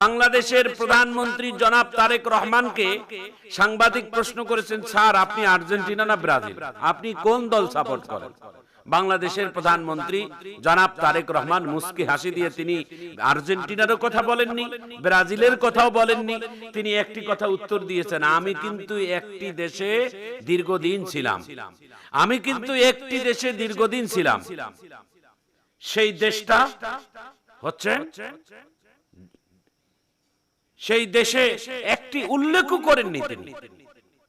বাংলাদেশের প্রধানমন্ত্রী জনাব তারেক রহমানকে সাংবাদিক প্রশ্ন করেছেন, স্যার আপনি আর্জেন্টিনা না ব্রাজিল, আপনি কোন দল সাপোর্ট করেন? বাংলাদেশের প্রধানমন্ত্রী জনাব তারেক রহমান মুস্কি হাসি দিয়ে তিনি আর্জেন্টিনারও কথা বলেননি, ব্রাজিলের কথাও বলেননি। তিনি একটি কথা উত্তর দিয়েছেন, আমি কিন্তু একটি দেশে দীর্ঘদিন ছিলাম, আমি কিন্তু একটি দেশে দীর্ঘদিন ছিলাম। সেই দেশটা হচ্ছে, সেই দেশে একটি উল্লেখও করেননি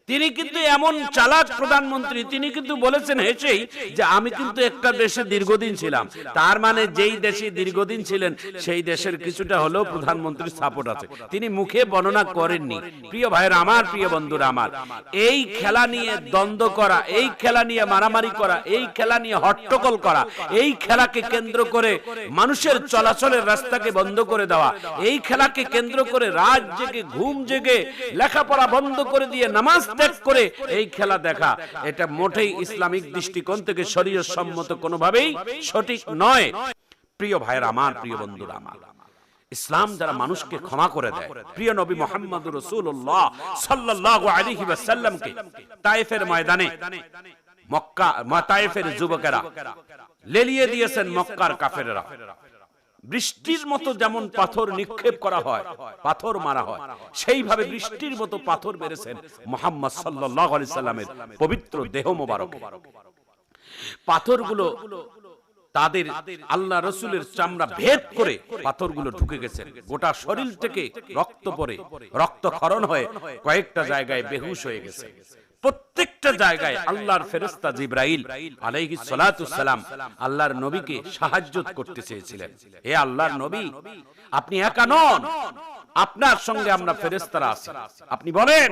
তিনি কিন্তু এমন চালাক প্রধানমন্ত্রী, তিনি কিন্তু বলেছেন হেসেই যে আমি কিন্তু একটা দেশে দীর্ঘদিন ছিলাম। তার মানে যেই দেশে দীর্ঘদিন ছিলেন সেই দেশের কিছুটা হলেও প্রধানমন্ত্রীর সাপোর্ট আছে, তিনি মুখে বর্ণনা করেননি। প্রিয় ভাইরা আমার, প্রিয় বন্ধুরা আমার, এই খেলা নিয়ে দ্বন্দ্ব করা, এই খেলা নিয়ে মারামারি করা, এই খেলা নিয়ে হট্টগোল করা, এই খেলাকে কেন্দ্র করে মানুষের চলাচলের রাস্তাকে বন্ধ করে দেওয়া, এই খেলাকে কেন্দ্র করে রাত জেগে ঘুম জেগে লেখাপড়া বন্ধ করে দিয়ে নামাজ ত্যাগ করে এই খেলা দেখা, এটা মোটেই ইসলামিক দৃষ্টিকোণ থেকে শরীয়ত সম্মত কোনোভাবেই সঠিক নয়। প্রিয় ভাইরা আমার, প্রিয় বন্ধুরা আমার, ইসলাম যারা মানুষকে ক্ষমা করে দেয়, প্রিয় নবী মুহাম্মদুর রাসূলুল্লাহ সাল্লাল্লাহু আলাইহি ওয়াসাল্লামকে তায়েফের ময়দানে তায়েফের যুবকেরা লেলিয়ে দিয়েছেন মক্কার কাফেররা। বৃষ্টির মতো যেমন পাথর নিক্ষেপ করা হয়, পাথর মারা হয়, সেইভাবে বৃষ্টির মতো পাথর মেরেছেন মুহাম্মদ সাল্লাল্লাহু আলাইহি সাল্লামের পবিত্র দেহ মোবারকে। পাথরগুলো তাদের আল্লাহ রাসূলের চামড়া ভেদ করে পাথরগুলো ঢুকে গেছে, গোটা শরীর থেকে রক্ত পড়ে রক্তক্ষরণ হয়ে কয়েকটা জায়গায় বেহুশ হয়ে গেছে। প্রত্যেকটা জায়গায় আল্লাহর ফেরেশতা জিবরাইল আলাইহিস সালাতু সালাম আল্লাহর নবীকে সাহায্য করতে চেয়েছিলেন। হে আল্লাহর নবী, আপনি একা নন, আপনার সঙ্গে আমরা ফেরেশতারা আছি, আপনি বলেন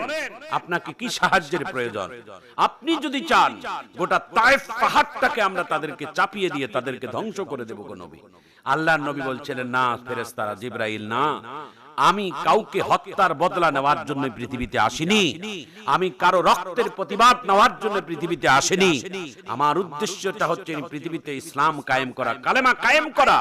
আপনাকে কি সাহায্যের প্রয়োজন। আপনি যদি চান গোটা তায়েফ পাহাড়টাকে আমরা তাদেরকে চাপিয়ে দিয়ে তাদেরকে ধ্বংস করে দেব গো নবী। আল্লাহর নবী বলছিলেন, না ফেরেশতারা জিবরাইল, না, আমি কাউকে হত্যার বদলা নেওয়ার জন্য পৃথিবীতে আসিনি, আমি কারো রক্তের প্রতিবাদ নেওয়ার জন্য পৃথিবীতে আসিনি। আমার উদ্দেশ্যটা হচ্ছে পৃথিবীতে ইসলাম কায়েম করা, কালেমা কায়েম করা,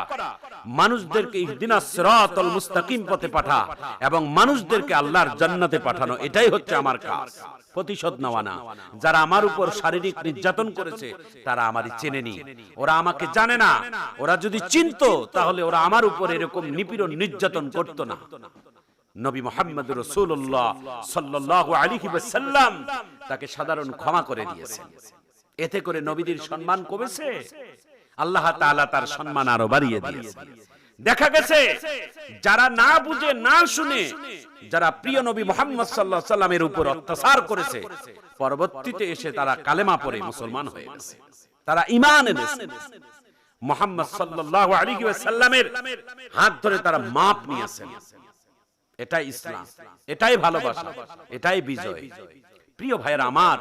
মানুষদেরকে ইহদিনাস সিরাতাল মুস্তাকিম পথে পাঠা এবং মানুষদেরকে আল্লাহর জান্নাতে পাঠানো, এটাই হচ্ছে আমার কাজ। প্রতিশোধ নেওয়া না। যারা আমার উপর শারীরিক নির্যাতন করেছে তারা আমারই চেনেনি, ওরা আমাকে জানে না। ওরা যদি চিনতো তাহলে ওরা আমার উপর এরকম নিপীড়ন নির্যাতন করতো না। নবী মুহাম্মদ রাসূলুল্লাহ সাল্লাল্লাহু আলাইহি ওয়াসাল্লাম তাকে সাধারণ ক্ষমা করে দিয়েছেন। এতে করে নবীদের সম্মান কমেছে? আল্লাহ তাআলা তার সম্মান আরো বাড়িয়ে দিয়েছেন। দেখা গেছে যারা না বুঝে না শুনে যারা প্রিয় নবী মুহাম্মদ সাল্লাল্লাহু আলাইহি ওয়াসাল্লামের উপর অত্যাচার করেছে, পরবর্তীতে এসে তারা কালেমা পড়ে মুসলমান হয়ে গেছে, তারা ঈমান এনেছে। মুহাম্মদ সাল্লাল্লাহু আলাইহি ওয়াসাল্লামের হাত ধরে তারা মাপ নিয়েছেন। এটাই ইসলাম, এটাই ভালোবাসা, এটাই বিজয়। প্রিয় ভাইরা আমার,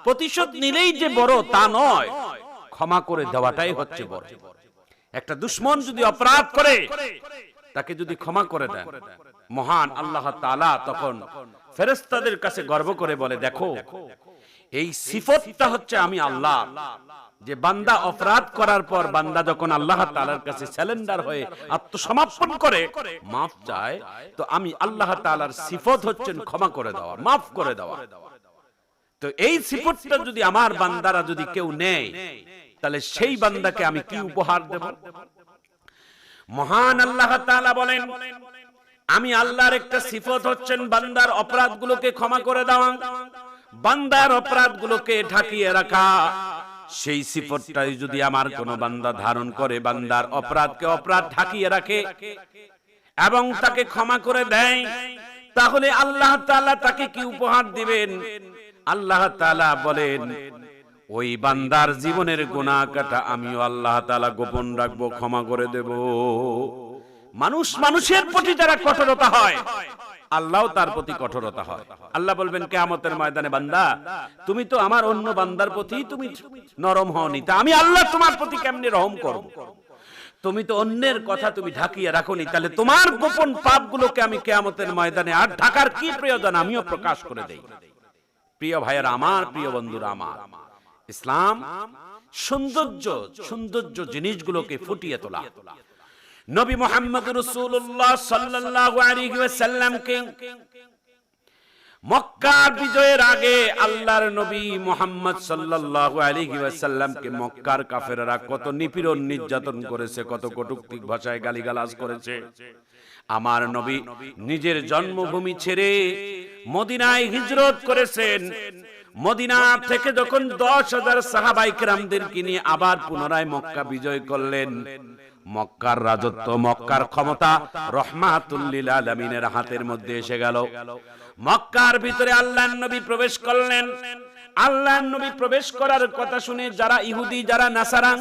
প্রতিশোধ নিলেই যে বড় তা নয়, ক্ষমা করে দেওয়াটাই হচ্ছে বড়। একটা দুশমন যদি অপরাধ করে তাকে যদি ক্ষমা করে দেন, মহান আল্লাহ তাআলা তখন ফেরেশতাদের কাছে গর্ব করে বলে, দেখো এই সিফতটা হচ্ছে আমি আল্লাহ, যে বান্দা অপরাধ করার পর বান্দা যখন আল্লাহ তাআলার কাছে সারেন্ডার হয়ে আত্মসমর্পণ করে মাফ চায়, তো আমি আল্লাহ তাআলার সিফত হচ্ছেন ক্ষমা করে দেওয়া, মাফ করে দেওয়া। তো এই সিফতটা যদি আমার বান্দারা যদি কেউ নেয়, তাহলে সেই বান্দাকে আমি কি উপহার দেব? মহান আল্লাহ তাআলা বলেন, আমি আল্লাহর একটা সিফত হচ্ছেন বান্দার অপরাধগুলোকে ক্ষমা করে দেওয়া, বান্দার অপরাধগুলোকে ঢাকিয়ে রাখা। সেই সিফতটাই যদি আমার কোন বান্দা ধারণ করে, বান্দার অপরাধকে অপরাধ ঢাকিয়ে রাখে এবং তাকে ক্ষমা করে দেয়, তাহলে আল্লাহ তাআলা তাকে কি উপহার দিবেন? আল্লাহ তাআলা বলেন, ওই বান্দার জীবনের গুনাহ কাটা আমিও আল্লাহ তাআলা গোপন রাখবো, ক্ষমা করে দেব। মানুষ মানুষের প্রতি যারা কঠোরতা হয়, আল্লাহও তার প্রতি কঠোরতা হয়। আল্লাহ বলবেন কিয়ামতের ময়দানে, বান্দা তুমি তো আমার অন্য বান্দার প্রতি তুমি নরম হওনি, তা আমি আল্লাহ তোমার প্রতি কেমনে রহম করব? তুমি তো অন্যের কথা তুমি ঢাকিয়ে রাখোনি, তাহলে তোমার গোপন পাপগুলোকে আমি কিয়ামতের ময়দানে আর ঢাকার কি প্রয়োজন, আমিও প্রকাশ করে দেই। প্রিয় ভাইয়েরা আমার, প্রিয় বন্ধুরা আমার, ইসলাম সৌন্দর্য জিনিসগুলোকে ফুটিয়ে তোলা, নবী মুহাম্মদ রাসূলুল্লাহ সাল্লাল্লাহু আলাইহি ওয়াসাল্লামকে মক্কার বিজয়ের আগে আল্লাহর নবী মুহাম্মদ সাল্লাল্লাহু আলাইহি ওয়াসাল্লামকে মক্কার কাফেররা কত নিপীড়ন নির্যাতন করেছে, কত কটূক্তি ভাষায় গালিগালাজ করেছে। আমার নবী নিজের জন্মভূমি ছেড়ে মদিনায় হিজরত করেছেন। মদিনা থেকে যখন 10,000 সাহাবায়ে কেরামদেরকে নিয়ে আবার পুনরায় মক্কা বিজয় করলেন, মক্কার রাজত্ব, মক্কার ক্ষমতা রাহমাতুল লিল আলামিনের হাতের মধ্যে এসে গেল। মক্কার ভিতরে আল্লাহর নবী প্রবেশ করলেন। আল্লাহর নবী প্রবেশ করার কথা শুনে যারা ইহুদি, যারা নাসারা,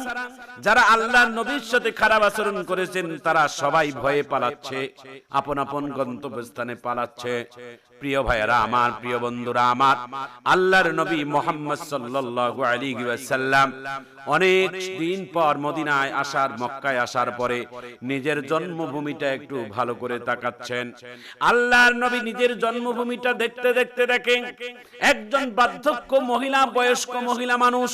যারা আল্লাহর নবীর সাথে খারাপ আচরণ করেছেন, তারা সবাই ভয়ে পালাচ্ছে, আপন আপন গন্তব্যস্থানে পালাচ্ছে। প্রিয় ভাইয়েরা আমার, প্রিয় বন্ধুরা আমার, আল্লাহর নবী মুহাম্মদ সাল্লাল্লাহু আলাইহি ওয়াসাল্লাম অনেক দিন পর মদিনায় আসার, মক্কায় আসার পরে নিজের জন্মভূমিটা একটু ভালো করে তাকাচ্ছেন। আল্লাহর নবী নিজের জন্মভূমিটা দেখতে দেখতে দেখেন একজন বার্ধক্য মহিলা, বয়স্ক মহিলা মানুষ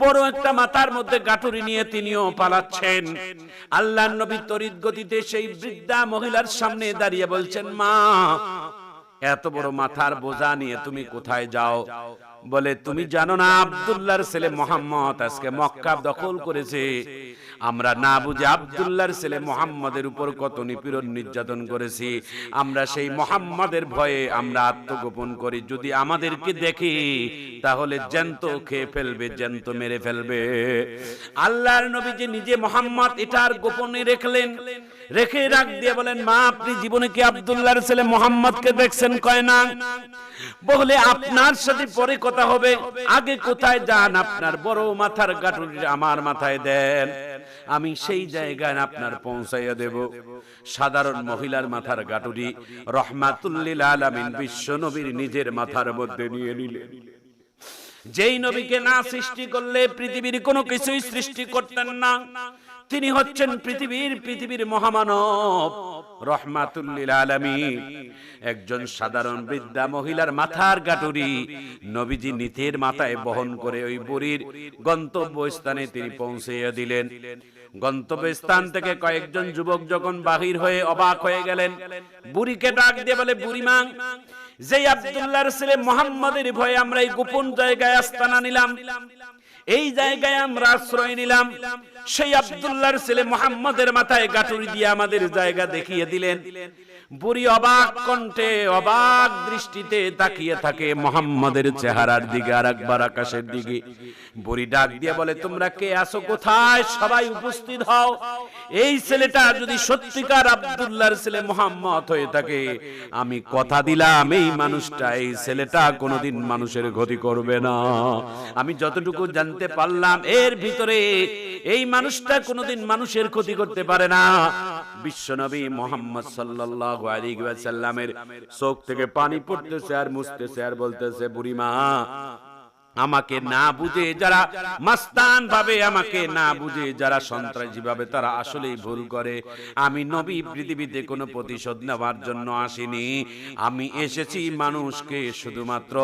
বড় একটা মাথার মধ্যে গাঁটুরি নিয়ে তিনিও পালাচ্ছেন। আল্লাহর নবী তড়িৎ গতিতে সেই বৃদ্ধা মহিলার সামনে দাঁড়িয়ে বলছেন, মা, এত বড় মাথার বোঝা নিয়ে তুমি কোথায় যাও? বলে, তুমি জানো না আব্দুল্লাহর ছেলে মুহাম্মদ আজকে মক্কা দখল করেছে। আমরা না বুঝে আব্দুল্লাহর ছেলে মুহাম্মদের উপর কত নিপীড়ন নির্যাতন করেছি। আমরা সেই মুহাম্মদের ভয়ে আমরা আত্মগোপন করি। যদি আমাদেরকে দেখে তাহলে জ্যান্ত খেয়ে ফেলবে, জ্যান্ত মেরে ফেলবে। আল্লাহর নবী যে নিজে মুহাম্মদ এটার গোপনে রাখলেন, রেখে রাখ দিয়ে বলেন, মা, আপনি জীবনে কি আব্দুল্লাহর ছেলে মুহাম্মদকে দেখছেন? কয় না। বলে, আপনার সাথে পরে কথা হবে, আগে কোথায় যান? আপনার বড় মাথার গাঁটুরি আমার মাথায় দেন, আমি সেই জায়গায় আপনার পৌঁছাইয়া দেব। সাধারণ মহিলার মাথার গাঁটুরি রাহমাতুল লিল আলামিন বিশ্ব নবীর নিজের মাথার মধ্যে নিয়ে নিলেন। যেই নবীকে না সৃষ্টি করলে পৃথিবীর কোনো কিছুই সৃষ্টি করতেন না, তিনি হচ্ছেন পৃথিবীর মহামানব রাহমাতুল লিল আলামিন। একজন সাধারণ বৃদ্ধা মহিলার মাথার গাঁটুরি নবীজি নিতের মাথায় বহন করে ওই বুড়ির গন্তব্যস্থানে তিনি পৌঁছাইয়া দিলেন। গন্তব্যস্থান থেকে কয়েকজন যুবক যখন বাহির হয়ে অবাক হয়ে গেলেন, বুড়িকে ডাক দিয়ে বলে, বুড়িমা, যে আব্দুল্লাহর ছেলে মুহাম্মদের ভয়ে আমরা এই গোপন জায়গায় আস্তানা নিলাম, এই জায়গায় আমরা আশ্রয় নিলাম, সেই আব্দুল্লাহর ছেলে মুহাম্মদের মাথায় গাঁটুরি দিয়ে আমাদের জায়গা দেখিয়ে দিলেন। বুড়ি অবাক কণ্ঠে, অবাক দৃষ্টিতে তাকিয়ে থাকে মুহাম্মদের চেহারার দিকে আর একবার আকাশের দিকে। বুড়ি ডাক দিয়ে বলে, তোমরা কে আছো? কোথায়? সবাই উপস্থিত হও। এই ছেলেটা যদি সত্যিকার আব্দুল্লাহর ছেলে মুহাম্মদ হয়ে থাকে, আমি কথা দিলাম এই মানুষটা, এই ছেলেটা কোনোদিন মানুষের ক্ষতি করবে না। আমি যতটুকু জানতে পারলাম এর ভিতরে এই মানুষটা কোনোদিন মানুষের ক্ষতি করতে পারে না। বিশ্বনবী মুহাম্মদ সাল্লাল্লাহু আলাইহি ওয়াসাল্লামের চোখ থেকে পানি পড়তেছে আর মুছতেছে আর বলতেছে, বুড়িমা, আমাকে না বুঝে যারা মাস্তান ভাবে, আমাকে না বুঝে যারা সন্ত্রাসী ভাবে, তারা আসলেই ভুল করে। আমি নবী পৃথিবীতে কোনো প্রতিশোধ নেওয়ার জন্য আসিনি, আমি এসেছি মানুষকে শুধুমাত্র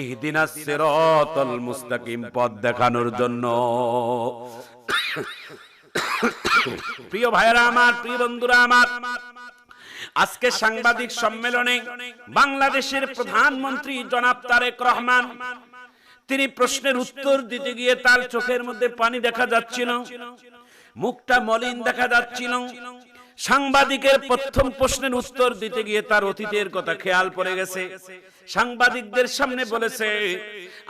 ইহদিনাস সিরাতাল মুস্তাকিম পথ দেখানোর জন্য। প্রিয় ভাইরা আমার, প্রিয় বন্ধুরা আমার, আজকে সাংবাদিক সম্মেলনে বাংলাদেশের প্রধানমন্ত্রী জনাব তারেক রহমান, তিনি প্রশ্নের উত্তর দিতে গিয়ে তার চোখের মধ্যে পানি দেখা যাচ্ছিল, মুখটা মলিন দেখা যাচ্ছিল। সাংবাদিকের প্রথম প্রশ্নের উত্তর দিতে গিয়ে তার অতীতের কথা খেয়াল পড়ে গেছে। সাংবাদিকদের সামনে বলেছে,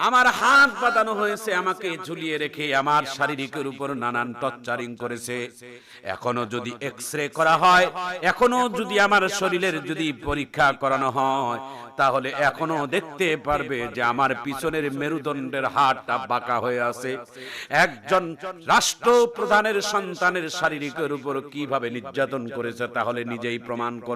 আমার হাত বাঁধানো হয়েছে, আমাকে ঝুলিয়ে রেখে আমার শারীরিকের উপর নানান টর্চারিং করেছে। এখনো যদি এক্সরে করা হয়, এখনো যদি আমার শরীরের যদি পরীক্ষা করানো হয়, তাহলে এখনো দেখতে পারবে যে আমার পিছনের মেরুদণ্ডের হাড়টা বাঁকা হয়ে আছে। একজন রাষ্ট্রপ্রধানের সন্তানের শারীরিকের উপর কিভাবে নির্যাতন করেছে তাহলে নিজেই প্রমাণ করে।